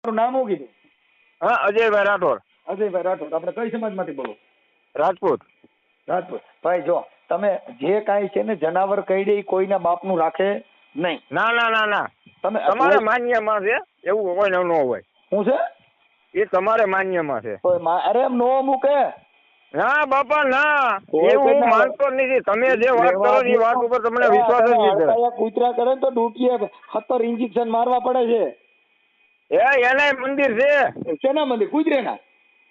તમારું નામ શું કીધું? હા, અજયભાઈ રાઠોડ. અજયભાઈ રાઠોડ. આપણે કઈ સમાજમાંથી બોલો? રાજપૂત. રાજપૂત. ભાઈ જો તમે જે કાંઈ છે ને જનાવર કઈડે ઈ કોઈના બાપનું રાખે નહીં. ના ના ના ના, તમે તમારે માન્યમાં છે એવું હોય ને ન હોય. શું છે એ તમારે માન્યમાં છે. અરે એમ નો મૂકે. ના બાપા ના, કોઈ એવું હું ના- માનતો જ નથી. તમે જે વાત કરો છો એ વાત ઉપર તમને વિશ્વાસ જ નથી. હડકાયા કૂતરા કરે ને તો ડૂટીએ 17 ઇન્જેક્શન મારવા પડે છે. એનાય મંદિર છે. શેના મંદિર? કૂતરેના?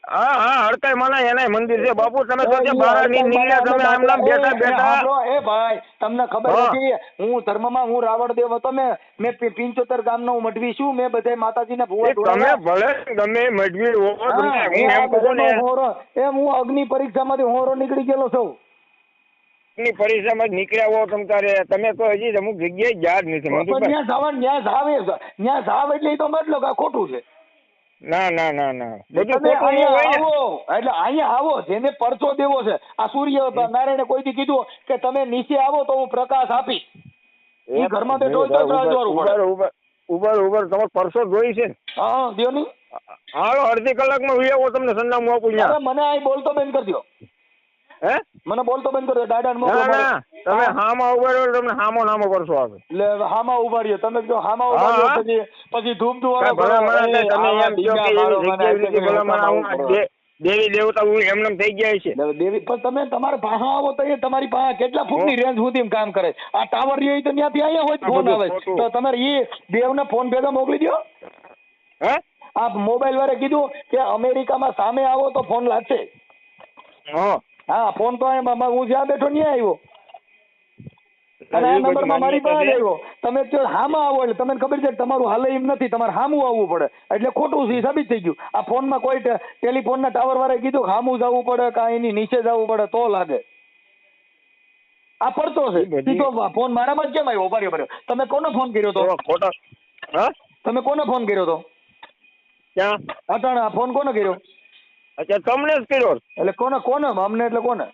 હા હા, હડકાઈ માના એનાય મંદિર છે. બાપુ તમે તો જે બહાર નીકળ્યા, તમે આમ નામ બેઠા બેઠા. એ ભાઈ તમને ખબર હા. નથી, હું ધર્મમાં હું રાવણ દેવ હતો. મેં 75 ગામનો હું મઢવી છું. મેં બધે માતાજીના ભુવા તમે ભલે ગમે મજબૂર હો, તમે હું એમ કહું ને એમ હું અગ્નિ પરીક્ષામાંથી હોરો નીકળી ગયેલો છું. ની પરીક્ષામાં જ નીકળ્યા હો તમ તારે. તમે તો હજી અમુક જગ્યાએ ગયા જ નથી મનસુખભાઈ. ત્યાં જાવ એટલે તો મતલબ આ ખોટું છે. ના ના ના ના, બધું તમે ખોટું ન અહીંયા હોય ને. આવો એટલે અહીંયા આવો, જેને પરચો દેવો છે. આ સૂર્ય નારાયણે કોઈથી કીધું કે તમે નીચે આવો તો હું પ્રકાશ આપીશ. એ ઘરમાં બેઠો હોય તો રજવાડું પડે. ઉબર તમારો પરસો જોઈ છે ને? હા દ્યો નહીં. હાલો, અડધી કલાકમાં વિયાવો, તમને સંદામું આપું. અરે મને અહીં બોલતો બંધ કરી દો. હે? મને બોલતો બંધ કરી દો. દાદા ને ના ના, તમે હામાં ઉભા રહ્યો તમને હામો પરસો આવે. એટલે હામાં ઉભા રહ્યો. તમે જો હામાં ઉભા રહ્યો પછી ધૂપ ધુવાળો દેવી દેવતા એમને થઈ ગયા છે. દેવી પણ તમે તમારે પાસે આવો તો એ તમારી પાસે કેટલા ફૂટની રેન્જ સુધી કામ કરે. આ ટાવર રહ્યો તો ત્યાંથી અહીંયા હોય ફોન આવે તો તમારે એ દેવને ફોન ભેગા મોકલી દો. હે? આ મોબાઈલ વાળે કીધું કે અમેરિકામાં સામે આવો તો ફોન લાગશે. હા ફોન તો હું જ્યાં બેઠો ત્યાં આવ્યો અને આ નંબરમાં મારી પાસે આવ્યો. તમે જો હામાં આવો એટલે તમને ખબર છે કે તમારું હાલે એમ નથી, તમારે હામું આવવું પડે એટલે ખોટું છે સાબિત થઈ ગયું. આ ફોનમાં કોઈ ટેલિફોનના ટાવર વાળા કીધું કે હામું જવું પડે કે એની નીચે જવું પડે તો લાગે. આ પડતો છે સીધો ફોન મારામાં જ કેમ આવ્યો? ભર્યો તમે કોને ફોન કર્યો હતો? તમે કોને ફોન કર્યો હતો? ક્યાં અટાણે આ ફોન કોને કર્યો? અચ્છા, તમને જ કર્યો. એટલે કોને અમને એટલે કોને?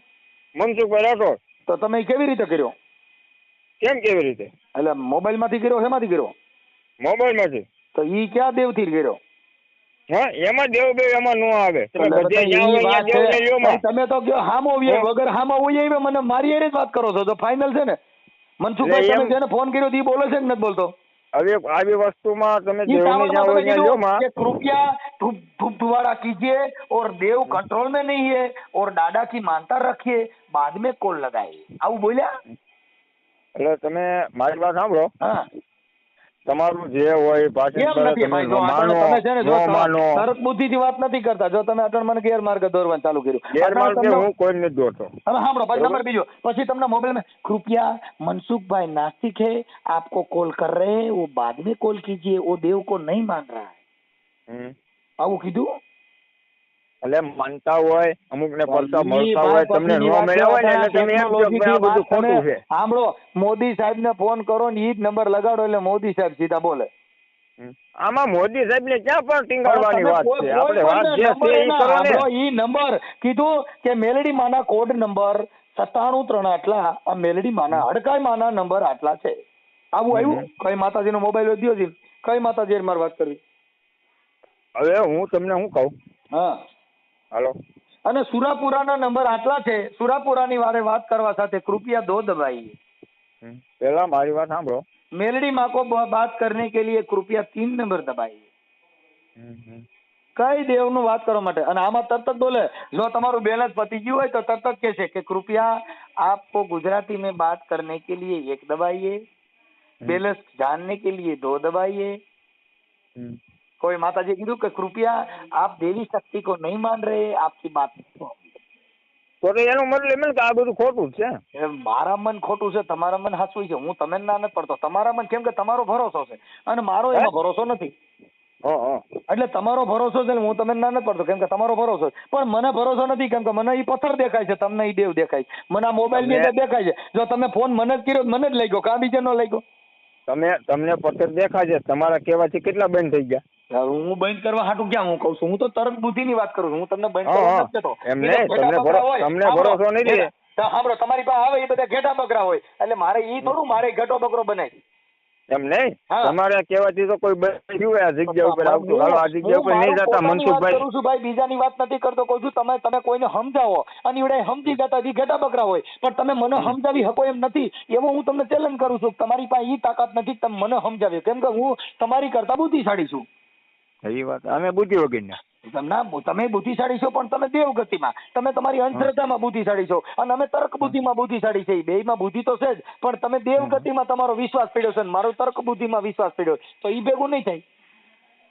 મનસુખભાઈ રાઠોડ. તો તમે કેવી રીતે કર્યો? કેમ કેવી રીતે? એટલે મોબાઈલ માંથી કર્યો? શેમાંથી કર્યો? મોબાઈલ માંથી. તો ઈ ક્યાં દેવ થી કર્યો? હા, એમાં દેવ બે એમાં નો આવે. તમે તો કયો હામો વગર હામો હોય મને મારી હારે જ વાત કરો છો તો ફાઇનલ છે ને? મનસુખભાઈ તમે જેને ફોન કર્યો ઈ બોલે છે કે નથી બોલતો? હવે આવી વસ્તુમાં તમે દેવની જાઓ कि कृपया धुआड़ा कीजिए और देव कंट्रोल में नहीं है और दादा की मानता रखिए, बाद में कॉल लगाइए. આવું બોલ્યા? એટલે તમે મારી વાત સાંભળો. હા, તમારું જે હોય તરત બુદ્ધિ થી વાત નથી કરતા. જો તમે અટણ મને ગેરમાર્ગે દોરવાનું ચાલુ કર્યું. હું કોઈ નથી દોરતો. હવે સાંભળો પછી નંબર બીજો. પછી તમને મોબાઈલ में कृपया मनसुखभाई नास्तिक है, आपको कॉल कर रहे हैं, वो बाद में कॉल कीजिए, वो देव को नहीं मान रहा है. આવું કીધું? એટલે માનતા હોય અમુક ને પરસા મળતા હોય, તમને ન મળ્યા હોય ને એટલે તમે એમ કહો કે આ બધું ખોટું છે. સાંભળો, મોદી સાહેબ ને ફોન કરો ને ઈ જ નંબર લગાડો એટલે મોદી સાહેબ સીધા બોલે. આમાં મોદી સાહેબ ને ક્યાં પણ ટીંગાડવાની વાત છે? આપણે વાત જે છે એ કરો ને. ઈ નંબર કીધું કે મેલડી માના કોડ નંબર 97 આટલા, આ મેલડી માના હડકાઈ માના નંબર આટલા છે. આવું આવ્યું? કઈ માતાજીનો મોબાઈલ વધ્યો છે? કઈ માતાજી મારે વાત કરવી? હવે હું તમને શું કહું? હા હાલો. અને સુરાપુરાના નંબર આટલા છે. સુરાપુરાની વારે વાત કરવા સાથે કૃપયા 2 દબાઈએ. પેલા મારી વાત સાંભળો. मेलडी माँ को बात करने के लिए कृपया 3 नंबर दबाइए. કઈ દેવ નું વાત કરવા માટે? અને આમાં તરત જ બોલે જો તમારું બેલેન્સ પતી ગયું હોય તો તરત જ કહે છે કે કૃપયા आपको गुजराती में बात करने के लिए 1 दबाइए, बैलेंस जानने के लिए 2 दबाइए. कोई माता जी કીધું કે કૃપયા आप देवी शक्ति को नहीं मान रहे, आपकी बात तो એનો મતલબ એમ કે આ બધું ખોટું છે. મારા મન ખોટું છે, તમારા મન સાચું છે. હું તમને ના નથી પડતો. તમારા મન કેમ કે તમારો ભરોસો છે અને મારો એમાં ભરોસો નથી. એટલે તમારો ભરોસો છે હું તમને ના નથી પડતો કેમ કે તમારો ભરોસો છે. પણ મને ભરોસો નથી કેમ કે મને ઈ પથ્થર દેખાય છે, તમને ઈ દેવ દેખાય છે. મને આ મોબાઈલ ની અંદર દેખાય છે. જો તમે ફોન મને જ કર્યો મને જ લાગ્યો, કા બીજે નો લાગ્યો? તમને પથ્થર દેખાય છે, તમારા કહેવાથી કેટલા બંધ થઈ ગયા? હું બંધ કરવા હાટું ક્યાં હું કઉ છું? હું તો તરત બુદ્ધિ ની વાત કરું છું. હું તમને બંધ કરવા નથી કહેતો. તમને ભરોસો નથી. સાંભળો, તમારી પાસે આવે એ બધા ઘેટા બકરા હોય એટલે મારે ઈ થોડું મારે ઘેટો બકરો બનાવી. એમ નહીં, હા. તમારે કહેવાથી તો કોઈ બન્યું આ જગ્યા ઉપર આવતું, હાલો આ જગ્યા ઉપર નહીં જતા વાત મનસુખભાઈ. કરું છું ભાઈ, બીજાની વાત નથી કરતો. કહું છું તમે કોઈને સમજાવો અને એવડે સમજી જતા હજી ઘેટા બકરા હોય, પણ તમે મને સમજાવી શકો એમ નથી. એવો હું તમને ચેલેન્જ કરું છું. તમારી પાસે ઈ તાકાત નથી કે તમે મને સમજાવી, કેમ કે હું તમારી કરતા બુદ્ધિશાળી છું. એ વાત અમે બુદ્ધિ વગરના. તમે બુદ્ધિશાળી છો, પણ તમે દેવગતિમાં, તમે તમારી અંધશ્રદ્ધામાં બુદ્ધિશાળી છો, અને અમે તર્ક બુદ્ધિમાં બુદ્ધિશાળી છે. બેયમાં બુદ્ધિ તો છે જ, પણ તમે દેવગતિમાં તમારો વિશ્વાસ પડ્યો છે, મારો તર્ક બુદ્ધિમાં વિશ્વાસ પડ્યો, તો ઈ ભેગું નહીં થાય.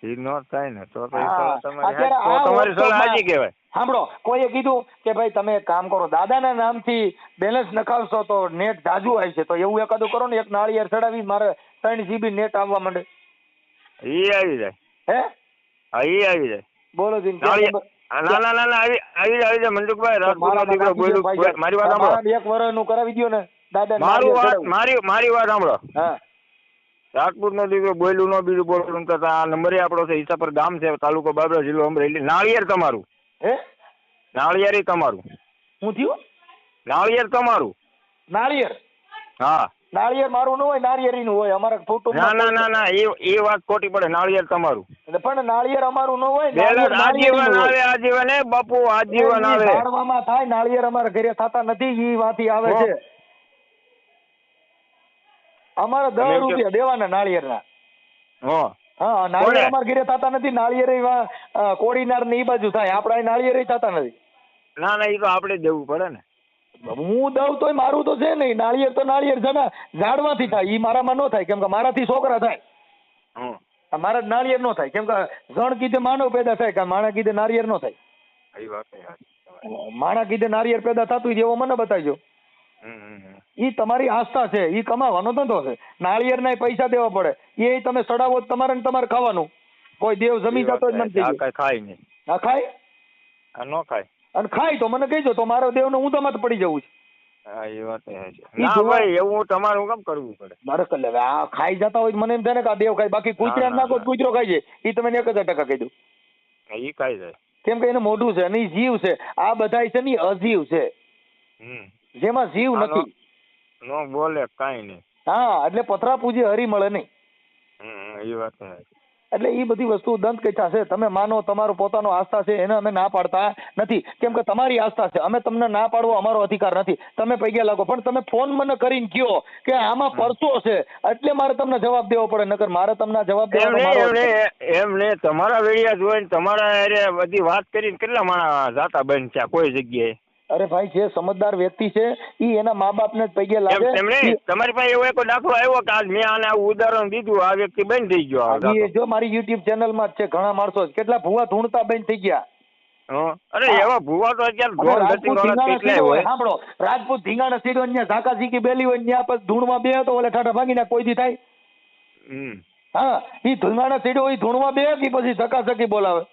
એ નો થાય ને તો અત્યારે આ તમારી સલાહ હાજી કહેવાય. સાંભળો, કોઈએ કીધું કે ભાઈ તમે એક કામ કરો, દાદાના નામથી બેલેન્સ નખાવશો તો નેટ જાજુ આવી છે, તો એવું એકાદું કરો ને, એક નાળિયેર ચડાવી મારે 3 GB નેટ આવવા માંડે. એ આવી જાય. હે? હા, એ આવી જાય. બોલો જી. ના આવી જાય મનસુખભાઈ. રાજપૂતનો દીકરો બોલ્યું, મારી વાત સાંભળો. 1 વર્ષનું કરાવી દો ને દાદા. મારી વાત સાંભળો. હા. રાજપૂતનો દીકરો બોલ્યું ન બીજું બોલું તો આ નંબરે આપણો છે, ઈસાપર ગામ છે, તાલુકો બાબરા, જિલ્લો અમરેલી. નાળિયેર તમારું. હે? નાળિયેર તમારું. શું થયું? નાળિયેર તમારું. નાળિયેર? હા. નાળિયેર મારું ન હોય, નાળિયેરી નું હોય. અમારા કુટુંબ. ના એ વાત ખોટી પડે. નાળિયેર તમારું. પણ નાળિયેર અમારું ન હોય. આજીવન આવે, આજીવન એ બાપુ, આજીવન આવે. ઝાડવામાં થાય, નાળિયેર અમારા ઘરે થતા નથી. ઈ વાથી આવે છે. અમારે 10 રૂપિયા દેવાના નાળિયેરના. હા, નાળિયેર અમારા ઘરે થતા નથી. નાળિયેર કોડીનાર ને ઈ બાજુ થાય, આપડા નાળિયેર થતા નથી. ના એ તો આપણે દેવું પડે ને. હું દઉં તોય મારું તો છે નહીં. નાળિયેર તો નાળિયેર છે ને, ઝાડમાંથી થાય. ઈ મારામાં ન થાય, કેમ કે મારાથી છોકરા થાય. મારા નાળિયેર નો થાય, કેમ કે જણ કીધે માનવ પેદા થાય, કે માણા કીધે નાળિયેર નો થાય. માણા કીધે નાળિયેર પેદા થતું એવો મને બતાવજો. ઈ તમારી આસ્થા છે, ઈ કમાવાનો ધંધો છે. નાળિયેર ના પૈસા દેવા પડે, એ તમે સડાવો તમારે ને તમારે ખાવાનું. કોઈ દેવ જમી જતો જ નથી. ખાય નહીં. હા, ખાય ન ખાય. અને ખાય તો મને કહેજો, તો મારો દેવ નો ઊંધામાં જ પડી જવું છે. હા, એ વાત ના ભાઈ, એવું તમારું કામ કરવું પડે. મારે કર લે. આ ખાઈ જતા હોય મને એમ થાય ને કે આ દેવ ખાય, બાકી કૂતરા નાખો કૂતરો ખાઈ જાય. એ તમે 1000% કહી દઉં. એ ખાઈ જાય, કેમ કે એને મોઢું છે અને ઈ જીવ છે. આ બધા છે ને અજીવ છે, જેમાં જીવ નથી. નો બોલે કાઈ નહીં. હા, એટલે પથરા પૂજે હરી મળે નહીં. એ વાત એટલે એ બધી વસ્તુ દંત કથા છે. તમે માનો, તમારો પોતાનો આસ્થા છે, એને અમે ના પાડતા નથી, કેમ કે તમારી આસ્થા છે. અમે તમને ના પાડવો અમારો અધિકાર નથી. તમે પૈયા લાગો, પણ તમે ફોન મને કરીને કયો કે આમાં પરસો છે, એટલે મારે તમને જવાબ દેવો પડે. નકર મારે તમને જવાબ દેવાનો એમ ને. તમારા વેડિયા જોઈને તમારા બધી વાત કરીને કેટલા માણસ જાતા બંધ થયા કોઈ જગ્યાએ. અરે ભાઈ, જે સમજદાર વ્યક્તિ છે ઈ એના મા બાપ ને પૈગે લાગે. તમારી પાસે એવો એક દાખલો આવ્યો કે આજ મેં આને આવું ઉદાહરણ દીધું, આ વ્યક્તિ બંધ થઈ ગયો. જો મારી યુટ્યુબ ચેનલ માં જ છે, ઘણા માણસો કેટલા ભૂવા ધૂણતા બંધ થઈ ગયા. અરે એવા ભૂવા તો અત્યારે સાંભળો, રાજપૂત ધીંગાણા સીડો ત્યાં ઝાકા ઝીકી બેલી હોય ત્યાં પછી ધૂણમાં બે તો ઓલે ઠાઠા ભાગી ના કોઈ દી થાય. હા, ઈ ધીંગાણા સીડો હોય ધૂણમાં બે કે પછી ઝકા ઝકી બોલાવે.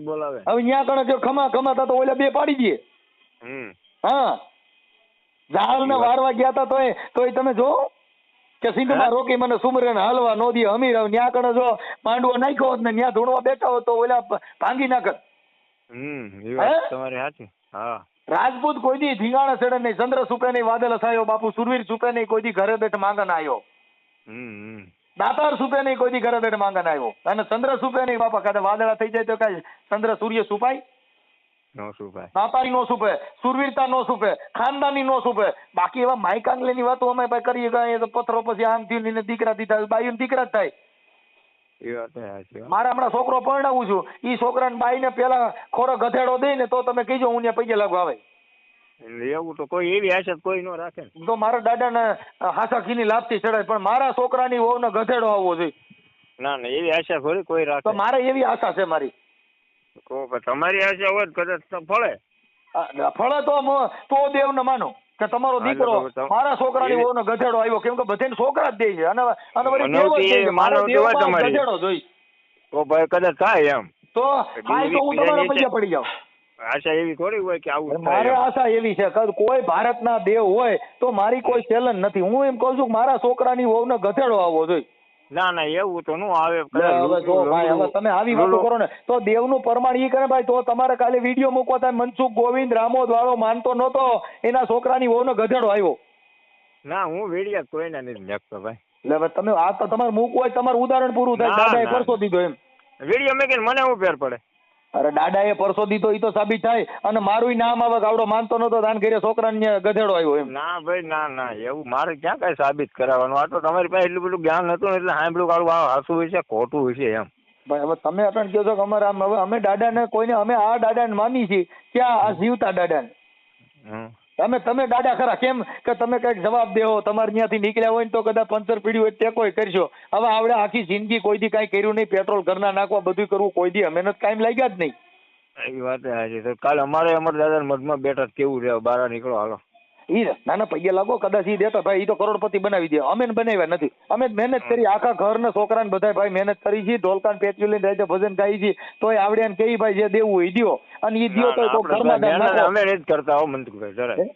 બોલાવે. હવે ત્યાં કણે જો ખમા ખમાતા તો ઓલા બે પાડી દે. હા, ઝાડ ને વારવા ગયા તા તોય તમે જો કે સિંધમાં રોકી મને સુમરે હાલવા નો દી અમીર. ત્યાં કણે જો માંડવો નાખ્યો હોત ને ત્યાં ધૂણવા બેઠા હોત તો ઓલા ભાંગી નાખત. રાજપૂત કોઈ દી ધીંગાણા ચડે નહીં, ચંદ્ર સુપે નહીં, વાદળ થયો બાપુ, સુરવીર સુપે નહીં, કોઈ દી ઘરે બેઠ માંગન આવ્યો. દાતાર સુપે નહીં, કોઈ દી ઘરે બેઠ માંગન આવ્યો. અને ચંદ્ર સુપે નહીં બાપા, કાલે વાદળા થઈ જાય તો કઈ ચંદ્ર સૂર્ય સુપાય? નો સુપાય. દાતારી નો સુપે, સુરવીરતા નો સુપે, ખાનદાની નો સુપે. બાકી એવા માયકાંગલે ની વાતો અમે કરીએ કે તો પથરો પછી આમ થયું ને દીકરા દીધા, બાયું દીકરા જ થાય. મારા હમણાં છોકરો પરણાવું છું, ઈ છોકરાને બાઈ ને પેલા ખોરો ગધેડો દઈ ને તો તમે કહીજો હું ત્યાં પૈકે લાગુ આવે. એવું તો કોઈ એવી આશા કોઈ નો રાખે. તો મારા દાદા ને હાસા ખીની લાપતી ચડાય, પણ મારા છોકરાની વહુ ને ગધેડો આવવો જોઈએ. ના એવી આશા થોડી કોઈ રાખે. તો મારે એવી આશા છે મારી. તમારી આશા હોય કદાચ ફળે. ફળે તો દેવ ને માનો કે તમારો દીકરો મારા છોકરાની વહુ ને ગધેડો આવ્યો, કેમ કે બધાને છોકરા જ દે છે. અને ગધેડો જોઈ તો ભાઈ કદાચ થાય એમ તો હું તમારા પૈસા પડી જાઉં. આશા એવી થોડી હોય કે આવું. મારે આશા એવી છે કે કોઈ ભારતના દેવ હોય તો મારી કોઈ ચેલેન્જ નથી. હું એમ કહું છું કે મારા છોકરાની વહુ ને ગધેડો આવવો જોઈએ. ના એવું તો નું આવે. હવે તમે આવી વાતો કરો ને તો દેવનું પ્રમાણ ઈ કરે ભાઈ. તો તમારે કાલે વિડીયો મૂકવો થાય, મનસુખ ગોવિંદ રામોદ વાળો માનતો નતો, એના છોકરાની વહુ ને ગધેડો આવ્યો. ના હું વિડીયો કોઈને નથી નાખતો ભાઈ. એટલે હવે તમે આ તો તમારે મૂકવું હોય તમારું ઉદાહરણ પૂરું થાય. દાદાએ પરસો દીધો એમ વિડીયો મેં મને શું ફેર પડે? અરે દાદાએ પરસો દીધો એ તો સાબિત થાય. અને મારું નામ આવે આવડો માનતો નતો દાન કરે છોકરાને ગધેડો આવ્યો એમ. ના ભાઈ ના એવું મારે ક્યાં કઈ સાબિત કરાવવાનું. આ તો તમારી પાસે એટલું બધું જ્ઞાન હતું ને એટલે સાંભળ્યું કાઢું આ હાસું હોય છે ખોટું હોય છે એમ. ભાઈ હવે તમે આપણને કહો છો કે અમારે આમ હવે અમે દાદાને કોઈને અમે આ દાદાને માની છીએ ક્યાં આ જીવતા દાદાને. તમે દાદા ખરા કેમ કે તમે કઈક જવાબ દેવો તમારે ત્યાંથી નીકળ્યા હોય ને તો કદાચ પંચર પીડ્યું હોય તે કોઈ કરશો. હવે આવડે આખી જિંદગી કોઈ દી કાંઈ કર્યું નહીં. પેટ્રોલ ઘરના નાખવા બધું કરવું કોઈ દી મહેનત કાયમ લાગ્યા જ નહીં. એ વાત હાજી. કાલે અમારે દાદા મધમાં બેઠા કેવું રહે બહાર નીકળો હાલો. ઈ નાના પૈયા લાગો કદાચ ઈ દેતા ભાઈ ઈ તો કરોડપતિ બનાવી દે. અમે બનાવ્યા નથી. અમે મહેનત કરી આખા ઘરના છોકરાને બધા ભાઈ મહેનત કરી છે. ઢોલકાન પેચ્યું લઈને રાતે ભજન ગાઈ છે તોય આવડે ને કેવી ભાઈ જે દેવું હોય દ્યો. અને ઈ દ્યો તો ઘરમાં અમે નથી કરતા હો મનસુખભાઈ જરાય.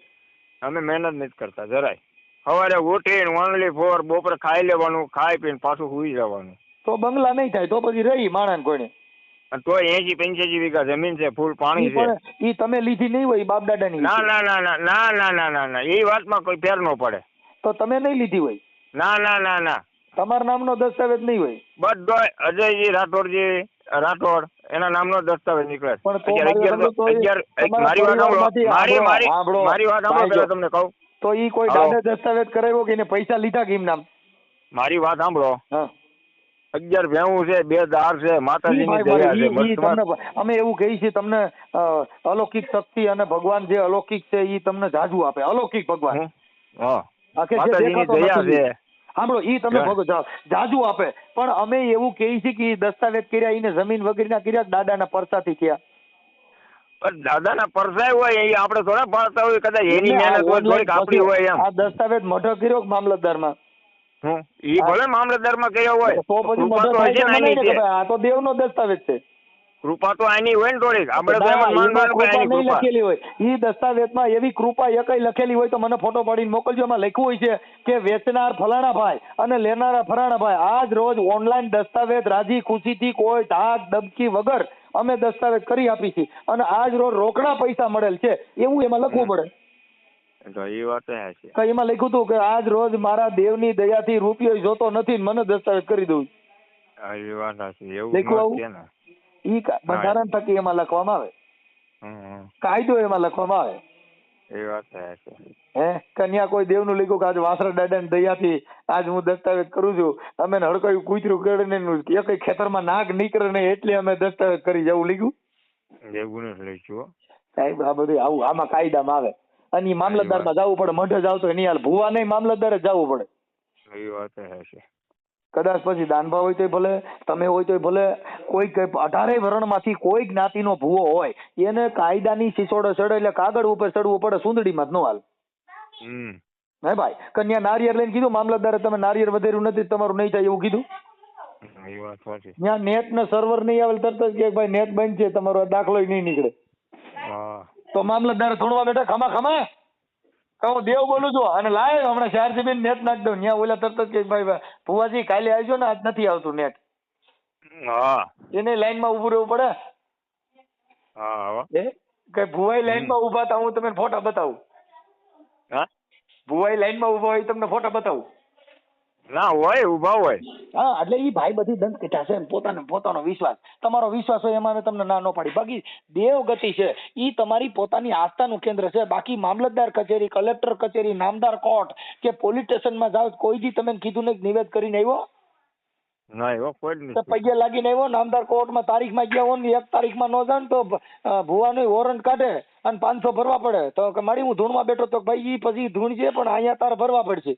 અમે મહેનત નથી કરતા જરાય. સવારે ઉઠીને ઓનલી ફોર બપોરે ખાઈ લેવાનું ખાઈ પીને પાછું સુઈ જવાનું. તો બંગલા નહીં થાય તો પછી રહી માણસ કોઈને. તો 80-85 વીઘા જમીન છે ફૂલ પાણી છે. ઈ તમે લીધી નહીં હોય બાપ દાદા ની. ના એ વાતમાં કોઈ ફેર ન પડે. તો તમે નહીં લીધી હોય. ના તમારા નામનો દસ્તાવેજ નહીં હોય. બધો અજયજી રાઠોડ એના નામનો દસ્તાવેજ નીકળે. મારી વાત સાંભળો તમને કહું તો ઈ કોઈ દાદા દસ્તાવેજ કરાવ્યો કે એને પૈસા લીધા કે એમ નામ. મારી વાત સાંભળો. 11 ભેવું છે 2 દાર છે માતાજીની દયા છે. અમે એવું કહીએ છીએ તમને અલૌકિક શક્તિ અને ભગવાન જે અલૌકિક છે ઈ તમને જાજુ આપે. અલૌકિક ભગવાન માતાજીની દયા છે. સાંભળો ઈ તમે જાજુ આપે. પણ અમે એવું કહીએ છીએ કે દસ્તાવેજ કર્યા એને જમીન વગેરેના કર્યા દાદાના પરસાથી થયા. પણ દાદાના પરસાય હોય એ આપણે થોડા પાડતા હોય કદાચ એની મહેનત હોય થોડીક આપણી હોય એમ. આ દસ્તાવેજ મઢો કર્યો મામલતદારમાં. ઈ ભલે મામલતદારમાં કર્યો હોય તો પછી આ તો દેવનો દસ્તાવેજ છે. કૃપા તો આની હોય ને થોડીક આપણે લખેલી હોય. ઈ દસ્તાવેજમાં એવી કૃપા એકઈ લખેલી હોય તો મને ફોટો પાડીને મોકલજો. એમાં લખ્યું હોય છે કે વેચનાર ફલાણા ભાઈ અને લેનારા ફલાણા ભાઈ આજ રોજ ઓનલાઈન દસ્તાવેજ રાજી ખુશીથી કોઈ ધાક દબકી વગર અમે દસ્તાવેજ કરી આપી છીએ અને આજ રોજ રોકડા પૈસા મળેલ છે એવું એમાં લખવું પડે. એમાં લખ્યું હતું કે આજ રોજ મારા દેવની દયાથી રૂપિયો જોતો નથી મને દસ્તાવેજ કરી દઉં. ઈ બંધારણ થકી એમાં લખવામાં આવે. કાયદો એમાં લખવામાં આવે. એ વાત છે. કન્યા કોઈ દેવનું લખ્યું કે આજ વાસરા દાદાની દયાથી આજ હું દસ્તાવેજ કરું છું. અમે હડકયું કૂતરું કરીને એક ખેતરમાં નાગ નીકળે નહીં એટલે અમે દસ્તાવેજ કરી જવું લખ્યું. એવું નથી લખ્યું સાહેબ. આ બધું આવું આમાં કાયદામાં આવે. અને મામલતદારમાં જવું પડે. મઢે જાવ તો એની હાલ ભૂવા નહીં મામલતદારે જવું પડે. એ વાત છે. કદાચ પછી દાનભા હોય તો ભલે તમે હોય તો ભલે કોઈ 18 વર્ણમાંથી કોઈ જ્ઞાતિનો ભૂવો હોય એને કાયદાની સિસોડે ચડે એટલે કાગળ ઉપર ચડવું પડે. સુંદડીમાં જ નો હાલ. હે ભાઈ કન્યા નારિયેર લઈને કીધું મામલતદારે તમે નારિયેર વધેર્યું નથી તમારું નહીં થાય એવું કીધું. ત્યાં નેટ ને સર્વર નહીં આવે તરત જ કે ભાઈ નેટ બંધ છે તમારો દાખલો નહીં નીકળે. તો મામલતદારે થોડવા બેઠા ખમા હું દેવ બોલું છું અને લાય હમણાં 4 GB નેટ નાખ દઉં. ત્યાં ઓલા તરત જ કે ભાઈ ભુવાજી કાલે આવજો ને આજ નથી આવતું નેટ. એને લાઈનમાં ઉભું રહેવું પડે. કઈ ભુવાઈ લાઈનમાં ઉભા હતા હું તમને ફોટા બતાવું. ભુવાઈ લાઈનમાં ઉભા હોય તમને ફોટા બતાવું. ના હોય ઉભા હોય. એટલે ઈ ભાઈ બધી દંત કીધા છે પોતાનો વિશ્વાસ. તમારો વિશ્વાસ હોય એમાં તમને ના ન પાડી. બાકી દેવ ગતિ છે ઈ તમારી પોતાની આસ્થાનું કેન્દ્ર છે. બાકી મામલતદાર કચેરી કલેક્ટર કચેરી નામદાર કોર્ટ કે પોલીસ સ્ટેશનમાં જાવ કોઈ દી તમે કીધું ને નિવેદ કરીને આવ્યો પગે લાગીને આવ્યો નામદાર કોર્ટમાં તારીખમાં ગયા હોય ને 1 તારીખમાં ન જાવ તો ભુવાનો વોરંટ કાઢે અને 500 ભરવા પડે. તો કે મારી હું ધૂણમાં બેઠો તો ભાઈ ઈ પછી ધૂણ છે પણ અહીંયા તારે ભરવા પડશે.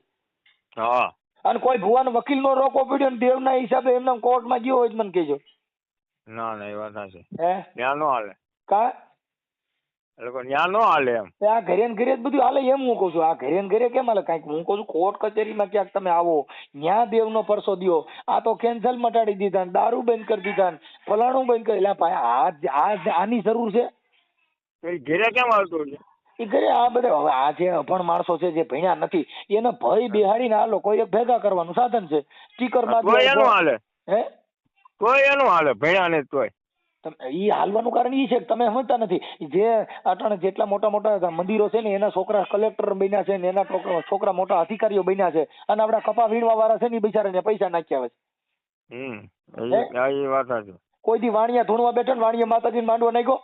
અને કોઈ ભુવાનો વકીલ નો રોકો પડ્યો ને દેવના હિસાબે એમને કોર્ટમાં ગયો હોય મને કહેજો. ના એ વાત છે. ત્યાં નો હાલે. કા ત્યાં નો હાલે એમ. આ ઘરે ને ઘરે જ બધું હાલે એમ હું કઉ છું. આ ઘરે ને ઘરે કેમ હાલે કાંઈક હું કઉ છું કોર્ટ કચેરીમાં ક્યાંક તમે આવો ત્યાં દેવનો પરસો દ્યો. આ તો કેન્સલ મટાડી દીધા દારૂ બંધ કરી દીધા ફલાણું બંધ કરી. એટલે ભાઈ આની જરૂર છે. ઘરે કેમ આવતું છે એ ઘરે આ બધા હવે આ જે અભણ માણસો છે જે ભણ્યા નથી એને ભય બિહાડીને આ લોકો એક ભેગા કરવાનું સાધન છે. સ્ટીકર હાલે ભણ્યા ને તોય ઈ હાલવાનું કારણ ઈ છે કે તમે સમજતા નથી. જે અટાણે જેટલા મોટા મોટા મંદિરો છે ને એના છોકરા કલેક્ટર બન્યા છે ને એના છોકરા મોટા અધિકારીઓ બન્યા છે અને આપડા કપા વીણવા વાળા છે ને બિચારાને પૈસા નાખ્યા હોય એ વાત સાચી. કોઈ દી વાણિયા ધૂણવા બેઠો ને વાણિયા માતાજીને માંડવો નાખ્યો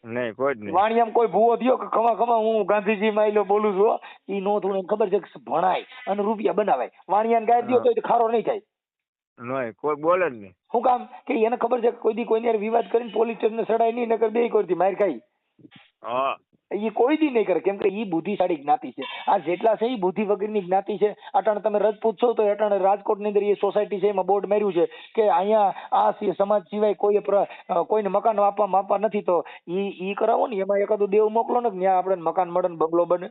નહીં, કોઈ જ નહીં. વાણિયામાં કોઈ ભૂવો થયો કે ખમા ખમા હું ગાંધીજી માં બોલું છું, ઈ નો થોડું ખબર છે કે ભણાય અને રૂપિયા બનાવાય. વાણિયાને ગાય દો તો ખારો નહીં થાય. નહીં, કોઈ બોલે જ નહીં. શું કામ કે એને ખબર છે કે કોઈ દી કોઈને વિવાદ કરીને પોલીસ સ્ટેશન સડાય નહીં, નકર બે કરતી માર ખાઈ. હા, એ કોઈ દી નહીં કરે, કેમ કે ઈ બુદ્ધિશાળી જ્ઞાતિ છે. આ જેટલા છે એ બુદ્ધિ વગરની જ્ઞાતિ છે. અટાણે તમે રજપૂત છો તો અટાણે રાજકોટની અંદર એ સોસાયટી છે એમાં બોર્ડ માર્યું છે કે અહીંયા આ સમાજ સિવાય કોઈને મકાન આપવા નથી, તો ઈ કરાવો ને એમાં એકાદું દેવ મોકલો ને ત્યાં આપણે મકાન મળે ને બંગલો બને.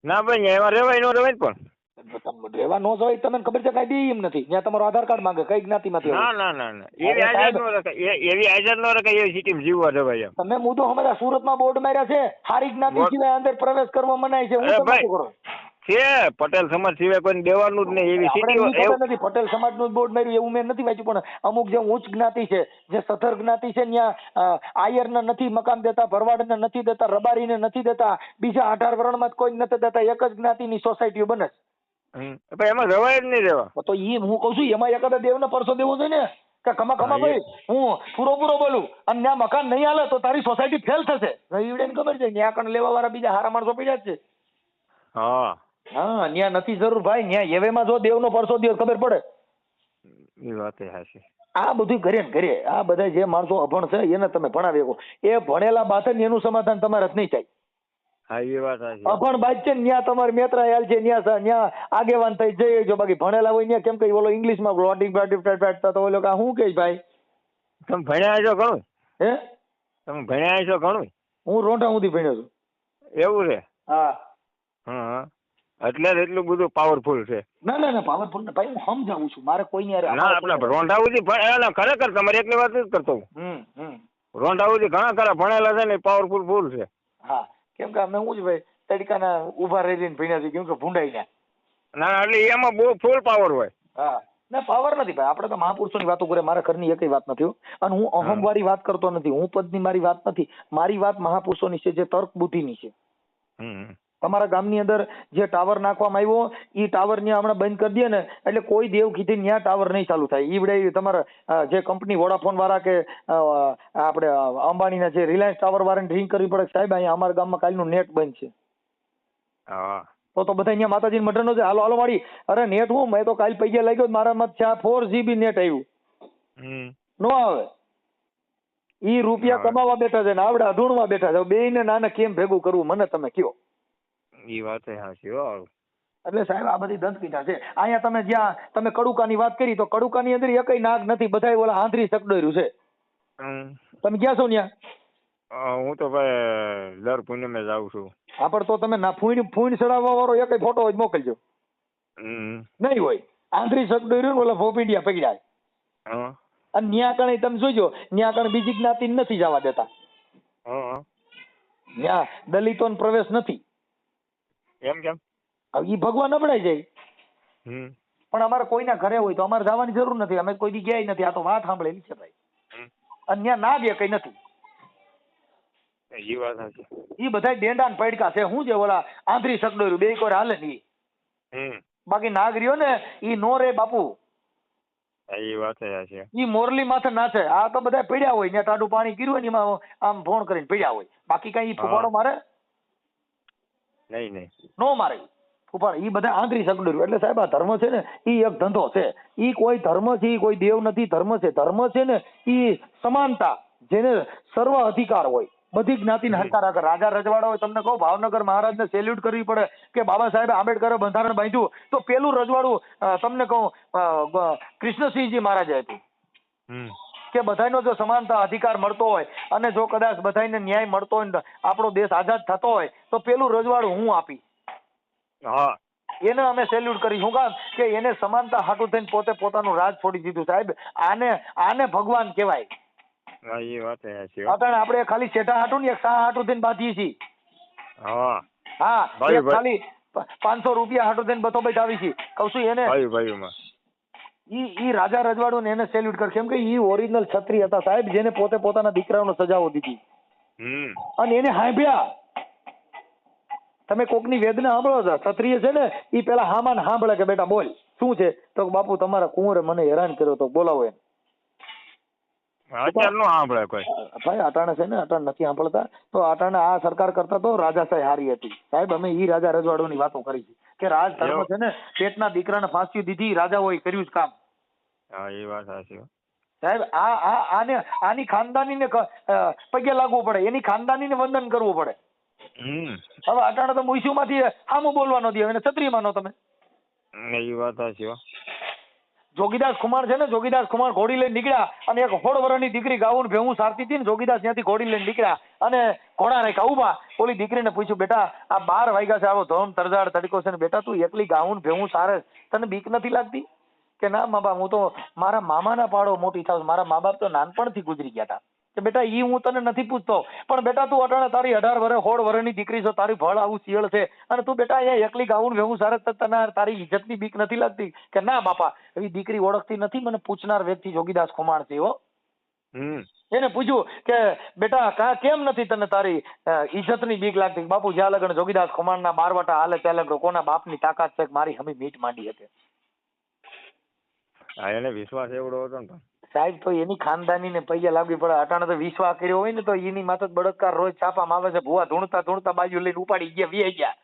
ના ભાઈ એમાં રેવાય નો રેવાય પણ રહેવા નો જવાય. તમને ખબર છે કઈ દી એમ નથી, ત્યાં તમારો આધાર કાર્ડ માંગે કઈ જ્ઞાતિમાંથી. ના એવી આઝાદ નો રખાય, એવી આઝાદ નો રખાય, એવી સિટીમાં જીવવા દેવાય. તમે મુદ્દો અમારા સુરતમાં બોર્ડ માર્યા છે હારી જ્ઞાતિ સિવાય અંદર પ્રવેશ કરવા મનાય છે. હું તમે શું કરો છે પટેલ સમાજ સિવાય કોઈ દેવાનું જ નહીં એવી સિટી નથી. પટેલ સમાજ નું બોર્ડ માર્યું એવું મેં નથી વાંચ્યું, પણ અમુક જે ઉચ્ચ જ્ઞાતિ છે, જે સથર જ્ઞાતિ છે, ત્યાં આયર ને નથી મકાન દેતા, ભરવાડ ને નથી દેતા, રબારી ને નથી દેતા, બીજા 18 વર્ણમાં કોઈ નથી દેતા. એક જ જ્ઞાતિની સોસાયટીઓ બને છે. એમાં રવાય જ નહીં રહેવા. તો ઈ હું કઉ છું એમાં એકાદા દેવ ને પરસો દેવો છે ને કે ખમા ભાઈ હું પૂરો બોલું અને ત્યાં મકાન નહીં હાલે તો તારી સોસાયટી ફેલ થશે. ઈવડે ખબર છે ત્યાં કણ લેવા વાળા બીજા હારા માણસો પડ્યા જ છે. હા ત્યાં નથી જરૂર ભાઈ, ત્યાં એવેમાં જો દેવનો પરસો દે ખબર પડે. એ વાત હાચી. આ બધું ઘરે ને ઘરે આ બધા જે માણસો અભણ છે એને તમે ભણાવી શકો. એ ભણેલા બાદ ને એનું સમાધાન તમારે જ નહીં થાય. હા એ વાત સાચી. અભણ બાદ છે ને ત્યાં તમારે મેત્રા યાલ છે ત્યાં આગેવાન થઈ જઈ જો. બાકી ભણેલા હોય ત્યાં કેમ કે ઓલો ઇંગ્લિશમાં લોડિંગ તો ઓલો કા શું કે ભાઈ તમે ભણ્યા છો ઘણું? હે તમે ભણ્યા છો ઘણું? હું રોંઢા સુધી ભણ્યો છું. એવું છે? હા એટલે એટલું બધું પાવરફુલ છે. ના પાવરફુલ ને ભાઈ હું સમજાવું છું. મારે કોઈ નહીં ના આપણે રોંઢા સુધી ખરેખર તમારે એકની વાત જ કરતો હું. રોંઢા સુધી ઘણા ખરા ભણેલા છે ને પાવરફુલ ફૂલ છે. હા કેમ કે અમે હું જ ભાઈ તડકાના ઉભા રહીને ભણ્યા છે, કેમ કે ભૂંડાઈ ગયા. ના એટલે એમાં બહુ ફૂલ પાવર હોય. હા ના પાવર નથી ભાઈ. આપણે તો મહાપુરુષોની વાતો કરે, મારા ઘરની એકય વાત નથી. અને હું અહમ વાળી વાત કરતો નથી, હું પદની મારી વાત નથી. મારી વાત મહાપુરુષોની છે, જે તર્ક બુદ્ધિની છે. તમારા ગામની અંદર જે ટાવર નાખવામાં આવ્યો એ ટાવર ત્યાં હમણાં બંધ કરી દે ને એટલે કોઈ દેવ કીધી ત્યાં ટાવર નહીં ચાલુ થાય. ઈવડે તમારા જે કંપની વોડાફોન વાળા કે આપણે અંબાણીના જે રિલાયન્સ ટાવર વાળાને ડ્રિંક કરવી પડે સાહેબ અહીંયા અમારા ગામમાં કાલનું નેટ બંધ છે. તો બધા અહીંયા માતાજી મટરનો છે હાલો મારી અરે નેટ હું મેં તો કાલ પૈસા લાગ્યો મારામાં 4 GB નેટ આવ્યું નો આવે. ઈ રૂપિયા કમાવા બેઠા છે ને આવડે અઢૂણવા બેઠા છે. બે ને નાના કેમ ભેગું કરવું મને તમે કયો. ઈ વાત હાચી હો. એટલે સાહેબ આ બધી દંતકીટા છે. અહીંયા તમે જ્યાં તમે કડુકાની વાત કરી તો કડુકાની અંદર એકય નાગ નથી, બધા ઓલા આંધરી સકડોર્યું છે. તમે ક્યાં છો ત્યાં? હું તો ભાઈ દર પૂનમે જાઉં છું. હા પણ તો તમે ના ફૂણ ચડાવવા વાળો એકય ફોટો જ મોકલજો. નહીં હોય આંધરી સકડોર્યું ને ઓલા ભોપીડિયા પકડ્યા અને ન્યા કણે તમે જોજો ન્યા કણે બીજી જ્ઞાતિ નથી જવા દેતા. ન્યા દલિતોને પ્રવેશ નથી. એમ કેમ? ઈ ભગવાન નબળાઈ જાય. પણ અમારે કોઈના ઘરે હોય તો અમારે જવાની જરૂર નથી. અમે કોઈ દી ગયા નથી. આ તો વાત સાંભળેલી છે ભાઈ. અને ત્યાં ના બે કઈ નથી. ઈ બધા ડેંડા ને પડકા છે. શું છે ઓલા આંધરી સકડોર્યું બે કોઈ હાલે નહીં. બાકી નાગરીઓ ને ઈ નો રે બાપુ. ઈ મોરલી માથે નાચે. આ તો બધા પીડ્યા હોય ત્યાં ટાઢું પાણી કર્યું હોય ને એમાં આમ ભોણ કરીને પીડ્યા હોય. બાકી કઈ ફૂફાડો મારે નહીં નો મારે ફૂફાડ. ઈ બધા આંધરી સકડોર્યું. એટલે સાહેબ આ ધર્મ છે ને ઈ એક ધંધો છે. ઈ કોઈ ધર્મ છે, ઈ કોઈ દેવ નથી. ધર્મ છે. ધર્મ છે ને ઈ સમાનતા, જેને સર્વ અધિકાર હોય. બધી જ્ઞાતિને હરકાર આગળ રાજા રજવાડા હોય. તમને કહું ભાવનગર મહારાજને સેલ્યુટ કરવી પડે કે બાબા સાહેબ આંબેડકરે બંધારણ બાંધ્યું તો પેલું રજવાડું તમને કહું કૃષ્ણસિંહજી મહારાજે આપ્યું. કે બધાનો જો સમાનતા અધિકાર મળતો હોય અને જો કદાચ બધાને ન્યાય મળતો હોય આપણો દેશ આઝાદ થતો હોય તો પેલું રજવાડું હું આપી. એને અમે સેલ્યુટ કરી. શું કામ કે એને સમાનતા હાટું થઈને પોતે પોતાનું રાજ છોડી દીધું. સાહેબ આને ભગવાન કહેવાય. આપણે ખાલી શેઠા હાટું ને એક શાહ હાટું થઈને બાંધીએ છીએ. ખાલી 500 રૂપિયા હાટું થઈને બતો બેઠાવી છીએ. કઉ છું એને ઈ રાજા રજવાડું ને એને સેલ્યુટ કર, કેમ કે ઈ ઓરિજિનલ ક્ષત્રિય હતા સાહેબ, જેને પોતે પોતાના દીકરાઓને સજાઓ દીધી અને એને હાંભળ્યા. તમે કોકની વેદના સાંભળો છો, ક્ષત્રિય છે ને ઈ પેલા હામાન સાંભળે કે બેટા બોલ શું છે, તો બાપુ તમારા કુંવરે મને હેરાન કર્યો તો બોલાવો એને. અત્યાર નો સાંભળે કોઈ ભાઈ અટાણે છે ને, અટાણે નથી સાંભળતા. તો અટાણે આ સરકાર કરતા તો રાજાશાહી હારી હતી સાહેબ. અમે ઈ રાજા રજવાડોની વાતો કરી છે કે રાજધર્મ છે ને, પેટના દીકરાને ફાંસી દીધી, રાજાઓએ કર્યું જ કામ. હા એ વાત સાચી સાહેબ. આની ખાનદાનીને પગે લાગવું પડે, એની ખાનદાનીને વંદન કરવું પડે. હવે અટાણે તો મુઈસુ માંથી સામું બોલવાનો દે, એને ક્ષત્રિય માનો તમે. એ વાત સાચી. જોગીદાસ ખુમાણ છે ને, જોગીદાસ ખુમાણ ઘોડી લઈને નીકળ્યા અને એક 16 વર્ષની દીકરી ગાઉન ભેહું સારતી હતી ને, જોગીદાસ ત્યાંથી ઘોડી લઈને નીકળ્યા અને ઘોડા રાખ્યા ઉભા. ઓલી દીકરીને પૂછ્યું, બેટા આ 12 વાગ્યા છે, આવો ધોમ તરજાડ તડકો છે ને, બેટા તું એકલી ગાઉન ભેહું સારે, તને બીક નથી લાગતી? કે ના મા બાપ, હું તો મારા મામાના પાડો મોટી થાવ, મારા મા બાપ તો નાનપણથી ગુજરી ગયા હતા. કે બેટા ઈ હું તને નથી પૂછતો, પણ બેટા તું અટાણે તારી 18 વર્ષ 16 વર્ષની દીકરી છો, તારી ભળ આવું શિયળ છે અને તું બેટા અહીંયા એકલી ગાઉન ભેહું સારે, તને તારી ઇજ્જતની બીક નથી લાગતી? કે ના બાપા, એવી દીકરી ઓળખતી નથી, મને પૂછનાર વ્યક્તિ જોગીદાસ ખુમાણ છે હો. એને પૂછ્યું કે બેટા કેમ નથી તને તારી ઇજ્જતની બીક લાગતી? બાપુ જ્યાં લગન જોગીદાસ ખુમાણના બારવાટા હાલે ત્યાં લગન કોના બાપની તાકાત છે મારી હમી મીટ માંડી શકે. એને વિશ્વાસ એવડો હતો ને સાહેબ, તો એની ખાનદાનીને પૈયા લાગવી પડે. અટાણે તો વિશ્વાસ કર્યો હોય ને તો એની માથે બળાત્કાર રોજ છાપામાં આવે છે, ભુવા ધૂણતા ધૂણતા બાજુ લઈને ઉપાડી ગયા, વી ગયા.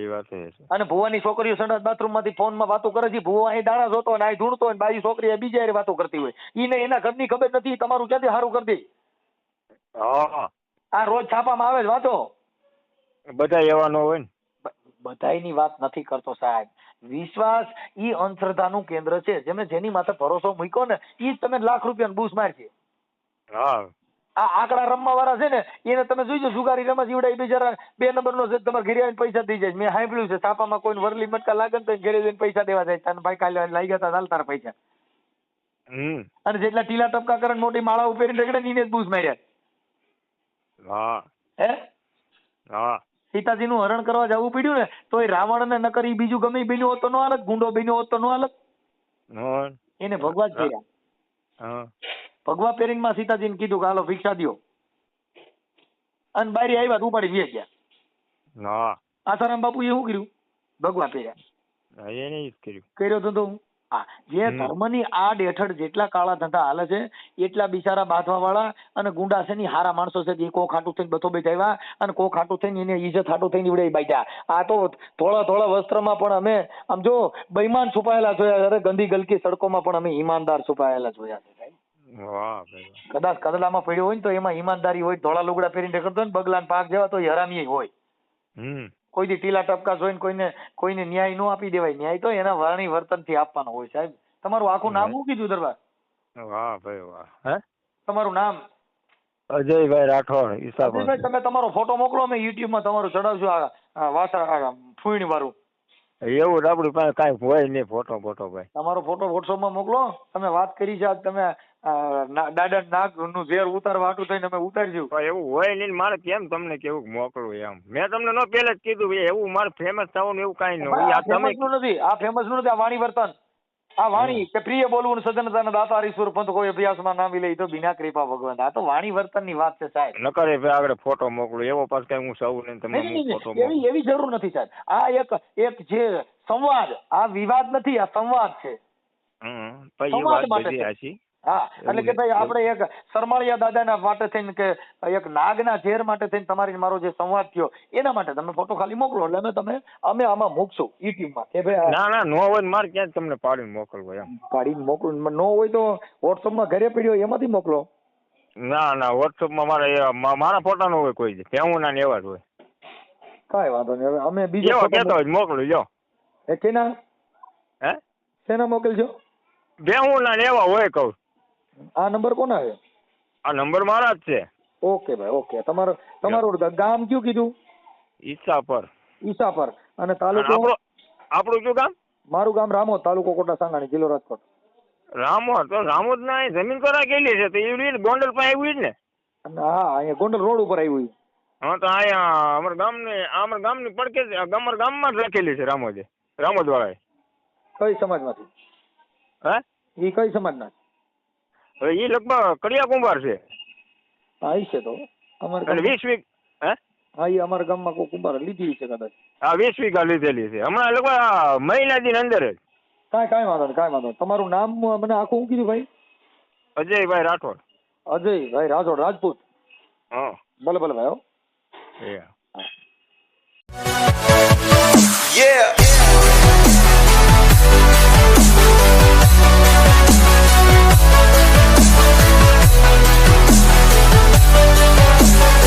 એ વાત છે. અને ભુવાની છોકરીઓ સંડાસ બાથરૂમ માંથી ફોનમાં વાતો કરે છે, ભુવા અહીં દાણા જોતો અને અહીં ધૂણતો હોય, બાજુ છોકરી બીજા વાતો કરતી હોય. ઈને એના ઘરની ખબર નથી, તમારું ક્યાંથી સારું કરતી? આ રોજ છાપામાં આવે જ વાતો. બધા એવા ન હોય ને. બધાયની વાત નથી કરતો સાહેબ. વિશ્વાસ ઈ અંધશ્રદ્ધાનું કેન્દ્ર છે. જેની માથે ભરોસો મૂક્યો ને ઈ તમે લાખ રૂપિયાનું બૂસ મારશે. આ આંકડા રમવા વાળા છે ને, એને તમે જોઈજો, જુગારી રમત જીવડાઈ બિચારા 2 નંબરનો છે, તમારે ઘરે આવીને પૈસા દઈ જાય. મેં સાંભળ્યું છે છાપામાં કોઈ વરલી મટકા લાગે ને તો ઘરે જઈને પૈસા દેવા જાય. તને ભાઈ કાલે લાગી ગયા હતા તારા પૈસા. અને જેટલા ટીલા ટપકા કરે મોટી માળા પહેરીને રગડે ને એને જ બૂસ માર્યા. હે સીતાજી નું હરણ કરવા જવું પડ્યું ને તો એ રાવણ ને નકર ઈ બીજું ગમે બન્યો હોત તો ન હાલત, ગુંડો બન્યો હોત તો ન હાલત. એને ભગવા જ પહેર્યા. ભગવા પહેરીને માં સીતાજીને કીધું કે હાલો ભિક્ષા દ્યો, અને બારી આવ્યા તો ઉપાડી વે ગયા. આસારામ બાપુ એ શું કર્યું? ભગવા પહેર્યા. કર્યો ધંધો. જે ધર્મની આડ હેઠળ જેટલા કાળા ધંધા હાલે છે એટલા બિચારા બાંધવા વાળા અને ગુંડા છે ની હારા માણસો છે, એ કોક હાટું થઈને બથો બેઠા અને કોક હાટું થઈને એને ઈજ્જત હાટું થઈને ઉડે બાંધ્યા. આ તો થોડા થોડા વસ્ત્રમાં પણ અમે આમ જો બેઈમાન છુપાયેલા જોયા, અરે ગંદી ગલકી સડકોમાં પણ અમે ઈમાનદાર છુપાયેલા જોયા છે સાહેબ. કદાચ કદલામાં પડ્યો હોય ને તો એમાં ઈમાનદારી હોય, ધોળા લુગડા પહેરીને કરતો ને બગલાન પાક જેવા તો હરામી હોય. કોઈ દી ટીલા ટપકા જોઈને કોઈને ન્યાય નો આપી દેવાય. ન્યાય તો એના વાણી વર્તન થી આપવાનો હોય સાહેબ. તમારું આખું નામ શું કીધું દરબાર? વાહ ભાઈ વાહ. તમારું નામ? અજયભાઈ રાઠોડ. અજયભાઈ, તમે તમારો ફોટો મોકલો, અમે યુટ્યુબ માં તમારું ચડાવશું. આ વાસા ફૂઈણ વાળું. એવું આપડી પાસે કઈ હોય નહીં ફોટો ભાઈ. તમારો ફોટો વોટ્સઅપ માં મોકલો. તમે વાત કરી છે તમે દાદા નાગ નું ઝેર ઉતારવા હાટું થઈને અમે ઉતારજો. એવું હોય નહીં, મારે કેમ તમને કેવું મોકલું એમ? મેં તમને નો પહેલા જ કીધું એવું મારે ફેમસ થવાનું એવું કઈ ન હોય. આ ફેમસ નું નથી, આ વાણી વર્તન. આ વાણી કે પ્રિય બોલવું સજ્જનતા દાતા હરીશ્વર પંથ કોઈ અભ્યાસમાં નામી લે તો બિના કૃપા ભગવાન. આ તો વાણી વર્તન ની વાત છે સાહેબ. નકરે આગળ ફોટો મોકલું એવો પાછ કઈ હું સૌ ને તમને એવી જરૂર નથી સાહેબ. આ એક જે સંવાદ, આ વિવાદ નથી, આ સંવાદ છે. સંવાદ માટે. હા, એટલે કે ભાઈ આપણે એક સરમાળિયા દાદાના માટે થઈને કે એક નાગના ઝેર માટે થઈને તમારી મારો જે સંવાદ થયો એના માટે તમે ફોટો ખાલી મોકલો એટલે અમે આમાં મૂકશું યુટ્યુબમાં કે ભાઈ. ના નો હોય મારે ક્યાં તમને પાડીને મોકલવો એમ? પાડીને મોકલું નો હોય તો વોટ્સઅપમાં ઘરે પડ્યો એમાંથી મોકલો. ના વોટ્સઅપમાં મારા ફોટા નો હોય કોઈ જ, હું ના એવા જ હોય. કાંઈ વાંધો નહીં. હવે અમે બીજો કેતો હોય મોકલું જો. એ કેના? હે શેના મોકલજો? હું ના એવા હોય કહું. આ નંબર કોના છે? આ નંબર મારા જ છે. ઓકે ભાઈ ઓકે. તમારું ગામ કયું કીધું? ઈસાપર. અને તાલુકો? આપણું કયું ગામ? મારું ગામ રામોદ, તાલુકો કોટા સાંગાણી, જિલ્લો રાજકોટ. રામોદ ના જમીન તો રાખેલી છે તો એવી ગોંડલ પાસે આવ્યું ને? હા, અહીંયા ગોંડલ રોડ ઉપર આવ્યું. હા, તો અહીંયા અમારા ગામની પડકે અમારા ગામમાં જ રાખેલી છે રામોદ વાળાએ. કઈ સમાજમાંથી? હે એ કઈ સમાજના હવે એ લગભગ કડિયા કુંભાર છે હા ઈ છે તો અમારે અને 20 વીઘ હે હા એ અમારા ગામમાં કોઈ કુંભાર લીધી છે કદાચ હા 20 વીઘા લીધેલી છે હમણાં લગભગ આ મહિના દિન અંદર જ. કાંઈ વાંધો નહીં કાંઈ વાંધો નહીં. તમારું નામ મને આખું શું કીધું ભાઈ? અજયભાઈ રાઠોડ. અજયભાઈ રાઠોડ રાજપૂત. હા ભલે ભલે ભાઈ હો. Yeah. Yeah.